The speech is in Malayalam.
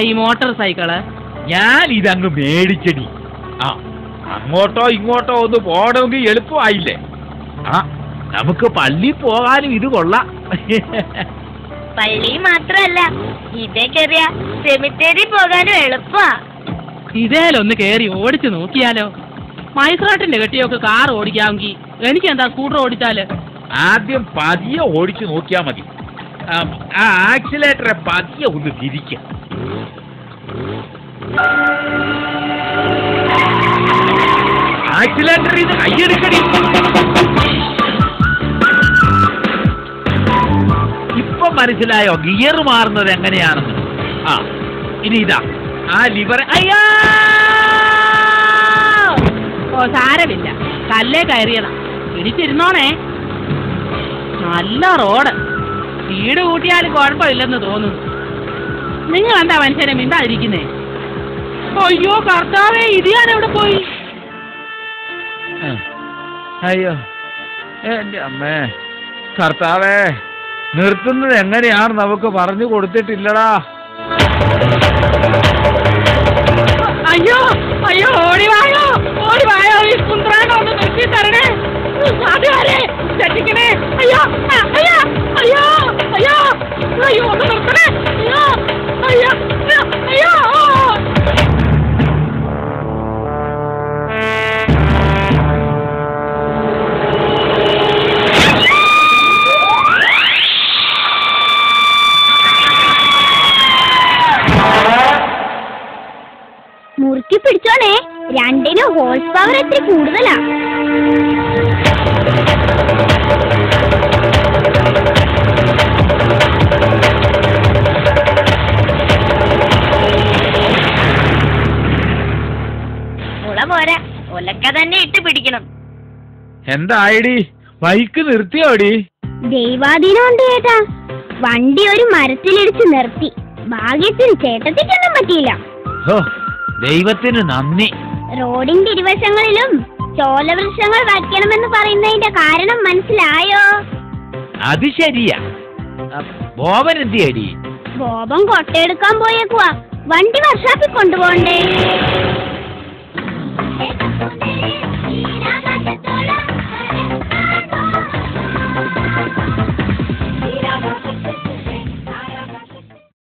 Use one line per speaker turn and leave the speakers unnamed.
ഈ മോട്ടോർ സൈക്കിള്
ഞാൻ ഇതങ്ങ് മേടിച്ചടി. ആ അങ്ങോട്ടോ ഇങ്ങോട്ടോ ഒന്ന് പോകണമെങ്കിൽ എളുപ്പമായില്ലേ. ആ നമുക്ക് പള്ളി പോകാനും ഇത് കൊള്ളാം.
പള്ളി മാത്രല്ല ഇതേ കയറിയ സെമിത്തേരി പോകാനും എളുപ്പാ.
ഇതേലൊന്ന് കേറി ഓടിച്ചു നോക്കിയാലോ? മൈസറാട്ടിന്റെ കെട്ടിയൊക്കെ കാർ ഓടിക്കാമെങ്കിൽ എനിക്ക് എന്താ സ്കൂട്ടർ ഓടിച്ചാല്?
ആദ്യം പതിയെ ഓടിച്ചു നോക്കിയാ മതി. ആ ആക്സിലേറ്ററെ പതിയെ ഒന്ന് തിരിക്കാം. ആക്സിലേറ്ററിൽ നിന്ന് കൈയെടുക്കടി. ഇപ്പൊ മനസ്സിലായോ ഗിയർ മാറുന്നത് എങ്ങനെയാണെന്ന്? ആ ഇനി ഇതാ ആ ലിവർ. അയ്യോ
ഓ സാരമില്ല, കല്ലേ കയറിയതാ, പിടിച്ചിരുന്നോണേ. നല്ല റോഡ്, സ്പീഡ് കൂട്ടിയാലും കുഴപ്പമില്ലെന്ന് തോന്നുന്നു. നിങ്ങൾ എന്താ മനുഷ്യനെ മിണ്ടാതിരിക്കുന്നേ? അയ്യോ കർത്താവേ, ഇത് ഞാൻ എവിടെ പോയി?
അയ്യോ എന്റെ അമ്മേ, കർത്താവേ, നിർത്തുന്നത് എങ്ങനെയാണ് നമുക്ക് പറഞ്ഞു കൊടുത്തിട്ടില്ലടാ.
അയ്യോ അയ്യോ, ഓടിവായോ ഓടിവായോ, ഈ കുന്ത്രാണ്ടം ഒന്ന് നിർത്തി തരണേ. അതുവരെ ചട്ടിക്കണേ. അയ്യോ അയ്യോ അയ്യോ അയ്യോ അയ്യോ, ഒന്ന് നിർത്തണേ. അയ്യോ അയ്യോ അയ്യോ.
മുറുക്കി പിടിച്ചോണേ, രണ്ടിനും ഹോഴ്സ് പവർ ഇത്തിരി കൂടുതലാ. പോരാ, ഒലക്ക തന്നെ ഇട്ട് പിടിക്കണം.
എന്തായിടി, ബൈക്ക് നിർത്തിയോടി?
ദൈവാധീനം ഉണ്ട് ചേട്ടാ. വണ്ടി ഒരു മരത്തിലിടിച്ച് നിർത്തി. ഭാഗ്യത്തിന് ചേട്ടത്തിക്കൊന്നും പറ്റിയില്ല.
ദൈവത്തിന് നന്ദി.
റോഡിന്റെ ഇരുവശങ്ങളിലും ചോലവൃക്ഷങ്ങൾ വയ്ക്കണമെന്ന് പറയുന്നതിന്റെ കാരണം മനസ്സിലായോ?
അത് ശരിയാ. ബോബൻ എന്തിയടി?
ബോബൻ കൊട്ടയെടുക്കാൻ പോയേക്കുവാ. വണ്ടി വർഷാപ്പിൽ കൊണ്ടുപോകണ്ടേ?